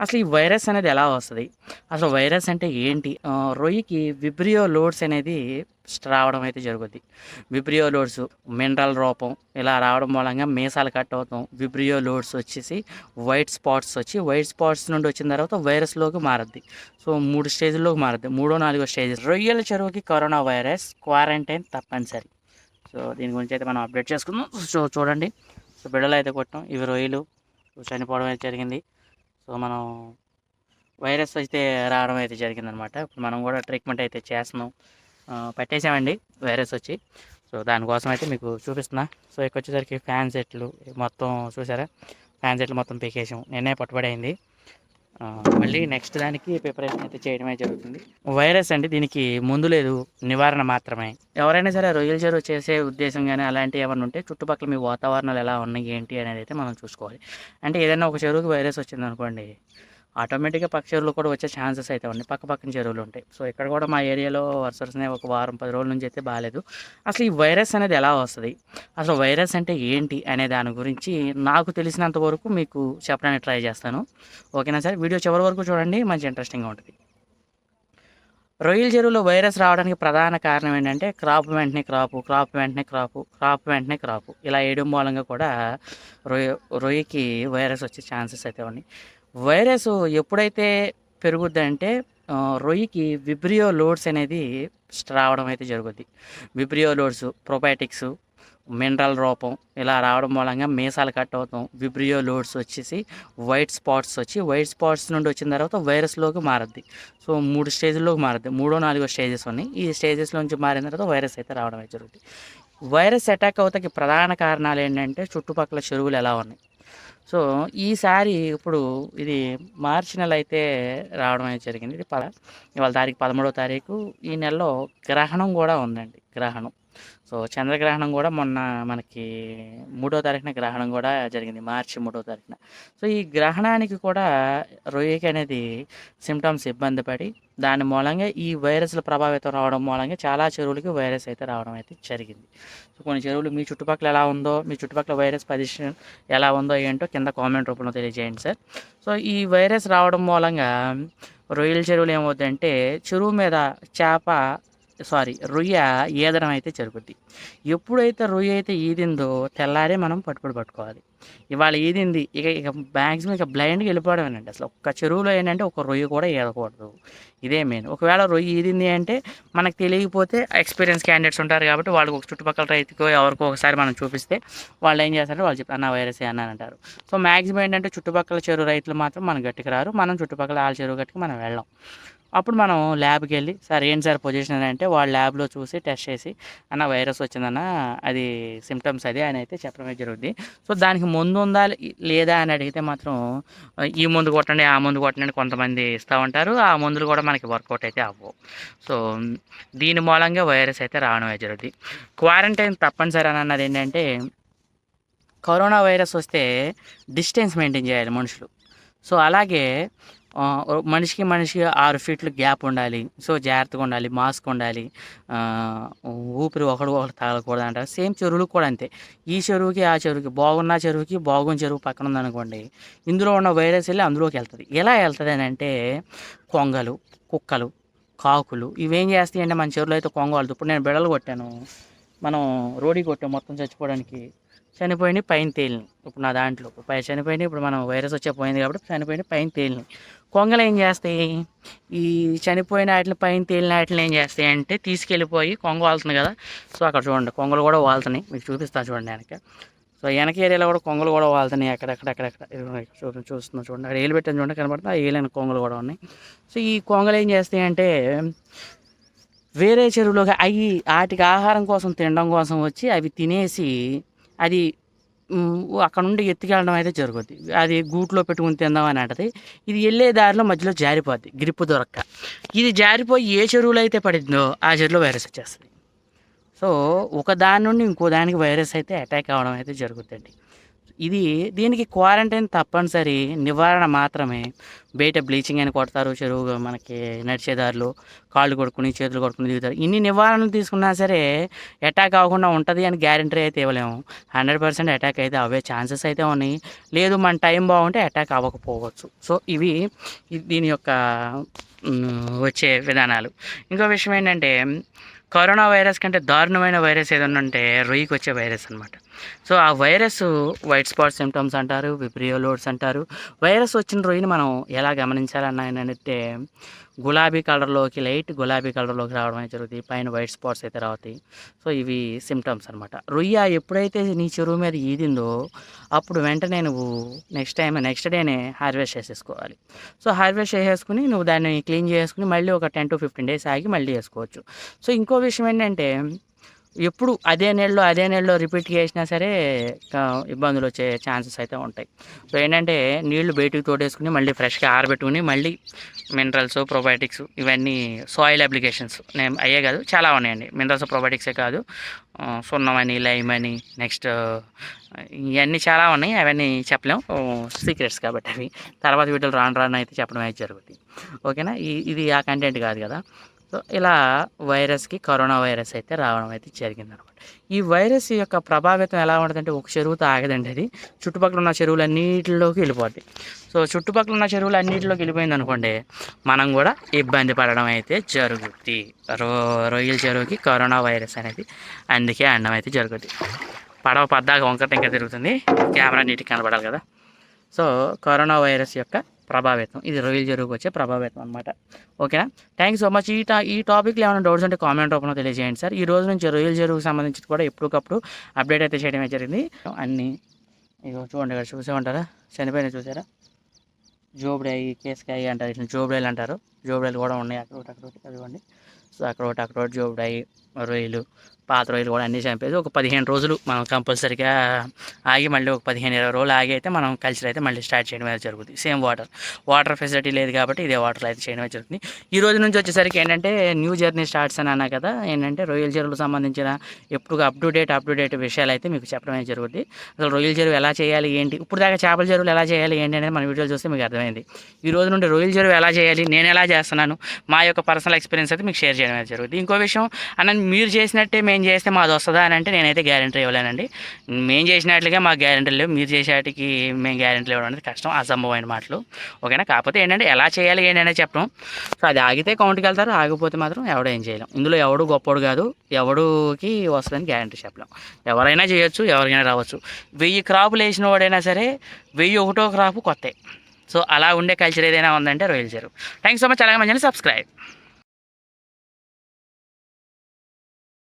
అసలు ఈ వైరస్ అనేది ఎలా వస్తది? అసలు వైరస్ అంటే ఏంటి? రొయ్యకి విబ్రియో లోడ్స్ అనేది రావడం అయితే జరుగుద్ది. విబ్రియో లోడ్స్ మినరల్ రూపం ఇలా రావడం మూలంగా మీసాలు కట్ అవుతాం. విబ్రియో లోడ్స్ వచ్చేసి వైట్ స్పాట్స్ వచ్చి వైట్ స్పాట్స్ నుండి వచ్చిన తర్వాత వైరస్‌లోకి మారద్ది. సో, 3 స్టేజ్‌ల్లోకి మారద్ది. మూడో, నాలుగో స్టేజెస్. రొయ్యల చెరువుకి కరోనా వైరస్ క్వారంటైన్ తప్పనిసరి. సో, దీని గురించి అయితే మనం అప్డేట్ చేసుకుందాం. సో, చూడండి. సో, బిడలు అయితే కొట్టాం. ఇవి రొయ్యలు చనిపోవడం అయితే జరిగింది. సో, మనం వైరస్ అయితే రావడం అయితే జరిగిందనమాట. ఇప్పుడు మనం కూడా ట్రీట్మెంట్ అయితే చేస్తున్నాం. పట్టేసామండి వైరస్ వచ్చి. సో, దానికోసం అయితే మీకు చూపిస్తున్నా. సో, ఇకొచ్చేసరికి ఫ్యాన్ సెట్లు మొత్తం చూసారా? ఫ్యాన్ సెట్లు మొత్తం పీకేసాం. నిన్నే పట్టుబడైంది. మళ్ళీ నెక్స్ట్ దానికి ప్రిపరేషన్ అయితే చేయడమే జరుగుతుంది. వైరస్ అండి, దీనికి ముందు లేదు, నివారణ మాత్రమే. ఎవరైనా సరే రొయ్యల చెరువు చేసే ఉద్దేశం కానీ అలాంటివి ఏమైనా ఉంటే చుట్టుపక్కల మీ వాతావరణాలు ఎలా ఉన్నాయి ఏంటి అనేది అయితే మనం చూసుకోవాలి. అంటే ఏదైనా ఒక చెరువుకి వైరస్ వచ్చిందనుకోండి, ఆటోమేటిక్గా పక్క చెరువులు కూడా వచ్చే ఛాన్సెస్ అయితే ఉన్నాయి. పక్కన చెరువులు ఉంటాయి. సో, ఇక్కడ కూడా మా ఏరియాలో వరుసనే ఒక వారం 10 రోజుల నుంచి అయితే బాగాలేదు. అసలు ఈ వైరస్ అనేది ఎలా వస్తుంది, అసలు వైరస్ అంటే ఏంటి అనే దాని గురించి నాకు తెలిసినంత వరకు మీకు చెప్పడానికి ట్రై చేస్తాను. ఓకేనా సార్? వీడియో చివరి వరకు చూడండి, మంచి ఇంట్రెస్టింగ్గా ఉంటుంది. రొయ్యల చెరువులో వైరస్ రావడానికి ప్రధాన కారణం ఏంటంటే క్రాప్ వెంటనే క్రాపు ఇలా వేయడం మూలంగా కూడా రొయ్యకి వైరస్ వచ్చే ఛాన్సెస్ అయితే ఉన్నాయి. వైరస్ ఎప్పుడైతే పెరుగుద్దంటే రొయ్యకి విబ్రియో లోడ్స్ అనేది రావడం అయితే జరుగుద్ది. విబ్రియో లోడ్స్ ప్రొబయాటిక్స్ మినరల్ రూపం ఇలా రావడం మూలంగా మీసాలు కట్ అవుతాం. విబ్రియో లోడ్స్ వచ్చేసి వైట్ స్పాట్స్ వచ్చి వైట్ స్పాట్స్ నుండి వచ్చిన తర్వాత వైరస్‌లోకి మారద్ది. సో, 3 స్టేజ్‌ల్లోకి మారద్ది. మూడో, నాలుగో స్టేజెస్ ఉన్నాయి. ఈ స్టేజెస్‌లోంచి మారిన తర్వాత వైరస్ అయితే రావడం అయితే జరుగుద్ది. వైరస్ అటాక్ అవుతాకి ప్రధాన కారణాలు ఏంటంటే చుట్టుపక్కల చెరువులు ఎలా ఉన్నాయి. సో, ఈసారి ఇప్పుడు ఇది మార్చి నెల అయితే రావడం అనేది జరిగింది. ఇవాళ తారీఖు 13వ తారీఖు. ఈ నెలలో గ్రహణం కూడా ఉందండి. గ్రహణం. సో, చంద్రగ్రహణం కూడా మొన్న మనకి 3వ తారీఖున గ్రహణం కూడా జరిగింది. మార్చి 3వ తారీఖున. సో, ఈ గ్రహణానికి కూడా రొయ్యకి అనేది సిమ్టమ్స్ ఇబ్బంది పడి దాని మూలంగా ఈ వైరస్‌ల ప్రభావితం రావడం మూలంగా చాలా చెరువులకి వైరస్ అయితే రావడం అయితే జరిగింది. సో, కొన్ని చెరువులు మీ చుట్టుపక్కల ఎలా ఉందో, మీ చుట్టుపక్కల వైరస్ పొజిషన్ ఎలా ఉందో ఏంటో కింద కామెంట్ రూపంలో తెలియజేయండి సార్. సో, ఈ వైరస్ రావడం మూలంగా రొయ్యల చెరువులు ఏమవుద్దంటే చెరువు మీద రొయ్య ఈదడం అయితే జరుగుద్ది. ఎప్పుడైతే రొయ్య అయితే ఈదిందో తెల్లారే మనం పట్టుకోవాలి. ఇవాళ ఈదింది ఇక మ్యాక్సిమం ఇక బ్లైండ్‌గా వెళ్ళిపోవడమేనండి. అసలు ఒక్క చెరువులో ఏంటంటే ఒక రొయ్య కూడా ఈదకూడదు. ఇదే మెయిన్. ఒకవేళ రొయ్య ఈదింది అంటే మనకు తెలియకపోతే ఎక్స్‌పీరియన్స్ క్యాండిడేట్స్ ఉంటారు కాబట్టి వాళ్ళకి ఒక చుట్టుపక్కల రైతుకో ఎవరికో ఒకసారి మనం చూపిస్తే వాళ్ళు ఏం చేస్తారంటే వాళ్ళు చెప్తారు అన్న వైరసే అన్న అని అంటారు. సో, మ్యాక్సిమం ఏంటంటే చుట్టుపక్కల చెరువు రైతులు మాత్రం మన గట్టుకు రారు. మనం చుట్టుపక్కల ఆళ్ళ చెరువు గట్టుకు మనం వెళ్ళం. అప్పుడు మనం ల్యాబ్‌కి వెళ్ళి సార్ ఏంటి సార్ పొజిషన్ అని అంటే వాళ్ళు ల్యాబ్‌లో చూసి టెస్ట్ చేసి అన్న వైరస్ వచ్చిందన్న అది సిమ్టమ్స్ అది అని అయితే చెప్పడమే జరుగుద్ది. సో, దానికి ముందుందా లేదా అని అడిగితే మాత్రం ఈ మందు కొట్టండి, ఆ మందు కొట్టండి కొంతమంది ఇస్తా ఉంటారు. ఆ మందులు కూడా మనకి వర్కౌట్ అయితే అవ్వవు. సో, దీని మూలంగా వైరస్ అయితే రావడమే జరుగుద్ది. క్వారంటైన్ తప్పనిసరి అని అన్నది ఏంటంటే కరోనా వైరస్ వస్తే డిస్టెన్స్ మెయింటైన్ చేయాలి మనుషులు. సో, అలాగే మనిషికి 6 ఫీట్లు గ్యాప్ ఉండాలి. సో, జాగ్రత్తగా ఉండాలి. మాస్క్ ఉండాలి. ఊపిరి ఒకడు ఒకడు తగలకూడదు అంటారు. సేమ్ చెరువులకు కూడా అంతే. ఈ చెరువుకి, ఆ చెరువుకి బాగున్న చెరువుకి, బాగున్న చెరువు పక్కన ఉందనుకోండి, ఇందులో ఉన్న వైరస్ వెళ్ళి అందులోకి వెళ్తుంది. ఎలా వెళ్తుంది అని అంటే కొంగలు, కుక్కలు, కాకులు ఇవేం చేస్తాయంటే మన చెరువులో అయితే కొంగ వాళ్తుంది. ఇప్పుడు నేను బిడలు కొట్టాను. మనం రోడీ కొట్టాం మొత్తం చచ్చిపోవడానికి. చనిపోయినాయి పైన తేలినాయి. ఇప్పుడు నా దాంట్లో చనిపోయినాయి. ఇప్పుడు మనం వైరస్ వచ్చే పోయింది కాబట్టి చనిపోయినాయి పైన తేలినాయి. కొంగలు ఏం చేస్తాయి, ఈ చనిపోయిన వాటిని పైన తేలిన వాటిని ఏం చేస్తాయి అంటే తీసుకెళ్ళిపోయి కొంగ వాళ్తుంది కదా. సో, అక్కడ చూడండి కొంగలు కూడా వాళ్తున్నాయి. మీకు చూపిస్తాను చూడండి వెనక. సో, వెనక ఏరియాలో కూడా కొంగలు కూడా వాళ్తున్నాయి. అక్కడక్కడ చూస్తున్నాం చూడండి. అక్కడ ఏలు పెట్టాను చూడండి కనబడుతుంది. ఆ ఏలైన కొంగలు కూడా ఉన్నాయి. సో, ఈ కొంగలు ఏం చేస్తాయి అంటే వేరే చెరువులోకి వాటికి ఆహారం కోసం తినడం కోసం వచ్చి అవి తినేసి అది అక్కడ నుండి ఎత్తుకెళ్ళడం అయితే జరుగుద్ది. అది గూట్లో పెట్టుకుని తిందామని అంటది. ఇది వెళ్ళే దారిలో మధ్యలో జారిపోద్ది గ్రిప్ దొరక్క. ఇది జారిపోయి ఏ చెరువులో అయితే పడిందో ఆ చెరువులో వైరస్ వచ్చేస్తుంది. సో, ఒక దాని నుండి ఇంకో దానికి వైరస్ అయితే అటాక్ అవ్వడం అయితే జరుగుద్దండి. ఇది దీనికి క్వారంటైన్ తప్పనిసరి, నివారణ మాత్రమే. బయట బ్లీచింగ్ అని కొడతారు, చెరువు మనకి నడిచేదారులు కాళ్ళు కొడుకుని చేతులు కొడుకుని దిగుతారు. ఇన్ని నివారణలు తీసుకున్నా సరే అటాక్ అవ్వకుండా ఉంటుంది అని గ్యారంటీ అయితే ఇవ్వలేము. 100% అటాక్ అయితే అవే ఛాన్సెస్ అయితే ఉన్నాయి. లేదు మన టైం బాగుంటే అటాక్ అవ్వకపోవచ్చు. సో ఇవి దీని యొక్క వచ్చే విధానాలు. ఇంకో విషయం ఏంటంటే కరోనా వైరస్ కంటే దారుణమైన వైరస్ ఏదన్నా ఉంటే రొయ్యకి వచ్చే వైరస్ అనమాట. సో ఆ వైరస్ వైట్ స్పాట్ సిమ్టమ్స్ అంటారు, విబ్రియో లోడ్స్ అంటారు. వైరస్ వచ్చిన రొయ్యని మనం ఎలా గమనించాలన్నా ఏంటంటే గులాబీ కలర్లోకి, లైట్ గులాబీ కలర్లోకి రావడం అనేది జరుగుతుంది. పైన వైట్ స్పాట్స్ అయితే రావుతాయి. సో ఇవి సిమ్టమ్స్ అనమాట. రొయ్య ఎప్పుడైతే నీ చెరువు మీద ఈదిందో అప్పుడు వెంటనే నువ్వు నెక్స్ట్ డేనే హార్వెస్ట్ చేసేసుకోవాలి. సో హార్వెస్ట్ చేసేసుకుని నువ్వు దాన్ని క్లీన్ చేసుకుని మళ్ళీ ఒక 10 to 15 days ఆగి మళ్ళీ వేసుకోవచ్చు. సో ఇంకో విషయం ఏంటంటే ఎప్పుడు అదే నెలలో రిపీట్ చేసినా సరే ఇబ్బందులు వచ్చే ఛాన్సెస్ అయితే ఉంటాయి. సో ఏంటంటే నీళ్లు బయటికి తోడేసుకుని మళ్ళీ ఫ్రెష్గా ఆరబెట్టుకుని మళ్ళీ మినరల్స్, ప్రోబయోటిక్స్ ఇవన్నీ సాయిల్ అప్లికేషన్స్ నేను అయ్యే కాదు చాలా ఉన్నాయండి. మినరల్స్, ప్రోబయోటిక్సే కాదు, సున్నమని, లైమ్ అని, నెక్స్ట్ ఇవన్నీ చాలా ఉన్నాయి. అవన్నీ చెప్పలేము, సీక్రెట్స్ కాబట్టి అవి తర్వాత వీటిలో రాను అయితే చెప్పడం అయితే జరుగుతుంది. ఓకేనా, ఇది ఆ కంటెంట్ కాదు కదా. సో ఇలా కరోనా వైరస్ అయితే రావడం అయితే జరిగిందనమాట. ఈ వైరస్ యొక్క ప్రభావితం ఎలా ఉంటుందంటే ఒక చెరువుతో ఆగదండి, అది చుట్టుపక్కల ఉన్న చెరువులన్నిటిలోకి వెళ్ళిపోద్ది. సో చుట్టుపక్కల ఉన్న చెరువులన్నిటిలోకి వెళ్ళిపోయింది అనుకోండి, మనం కూడా ఇబ్బంది పడడం అయితే జరుగుద్ది. రొయ్యల చెరువుకి కరోనా వైరస్ అనేది అందుకే అండం అయితే జరుగుద్ది. పడవ పద్దాక వంకట ఇంకా తిరుగుతుంది, కెమెరా నీటికి కనబడాలి కదా. సో కరోనా వైరస్ యొక్క ప్రభావితం, ఇది రొయ్యల చెరువుకి వచ్చే ప్రభావితం అనమాట. ఓకేనా, థ్యాంక్ యూ సో మచ్. ఈ టాపిక్లో ఏమైనా డౌట్స్ ఉంటే కామెంట్ రూపంలో తెలియజేయండి సార్. ఈ రోజు నుంచి రొయ్యల చెరువుకి సంబంధించి కూడా ఎప్పటికప్పుడు అప్డేట్ అయితే చేయడమే జరిగింది. అన్నీ ఇగో చూడండి, ఇక్కడ చూసే ఉంటారా, చనిపోయినా చూసారా, జోబుడాయి, కేసుకాయ అంటారు, ఇట్లా జోబుడాయిలు అంటారు. జోబుడాయిలు కూడా ఉన్నాయి అక్కడ అదివ్వండి. సో అక్కడ జోబుడాయి, రొయ్యలు, పాత రొయ్యలు కూడా అన్నీ చంపేసి ఒక 15 రోజులు మనం కంపల్సరీగా ఆగి మళ్ళీ ఒక 15-20 రోజులు ఆగి అయితే మనం కల్చర్ అయితే మళ్ళీ స్టార్ట్ చేయడం అయితే జరుగుతుంది. సేమ్ వాటర్ ఫెసిలిటీ లేదు కాబట్టి ఇదే వాటర్ అయితే చేయడం అయితే జరుగుతుంది. ఈ రోజు నుంచి వచ్చేసరికి ఏంటంటే న్యూ జర్నీ స్టార్ట్స్ అని అన్నా కదా, ఏంటంటే రొయ్యల చెరువులకు సంబంధించిన ఎప్పుడు అప్ టు డేట్ విషయాలు అయితే మీకు చెప్పడం అయితే జరుగుతుంది. అసలు రొయ్యల చెరువు ఎలా చేయాలి ఏంటి, ఇప్పుడు దాకా చేపల చెరువులు ఎలా చేయాలి ఏంటి అనేది మన వీడియోలు చూస్తే మీకు అర్థమైంది. ఈ రోజు నుండి రొయ్యల చెరువు ఎలా చేయాలి, నేను ఎలా చేస్తున్నాను, మా యొక్క పర్సనల్ ఎక్స్పీరియన్స్ అయితే మీకు షేర్ చేయడం అయితే జరుగుతుంది. ఇంకో విషయం అన్న, మీరు చేసినట్టే మేము చేస్తే మాది వస్తుందా అని అంటే నేనైతే గ్యారెంటీ ఇవ్వలేనండి. మేము చేసినట్లుగా మాకు గ్యారెంటీ లేవు, మీరు చేసేటికి మేము గ్యారెంటీలు ఇవ్వడం అనేది కష్టం, అసంభవమైన మాటలు. ఓకేనా, కాకపోతే ఏంటంటే ఎలా చేయాలి ఏంటనే చెప్పడం. సో అది ఆగితే కౌంట్కి వెళ్తారు, ఆగిపోతే మాత్రం ఎవడో ఏం చేయలేం. ఇందులో ఎవడు గొప్పడు కాదు, ఎవడికి వస్తుందని గ్యారెంటీ చెప్పలేం. ఎవరైనా చేయొచ్చు, ఎవరికైనా రావచ్చు. 1000 క్రాపులు వేసిన వాడైనా సరే 1001వ క్రాపు కొత్త. సో అలా ఉండే కల్చర్ ఏదైనా ఉందంటే రొయ్యల చెరువు. Thanks so much. అలాగే మంచిగా సబ్స్క్రైబ్.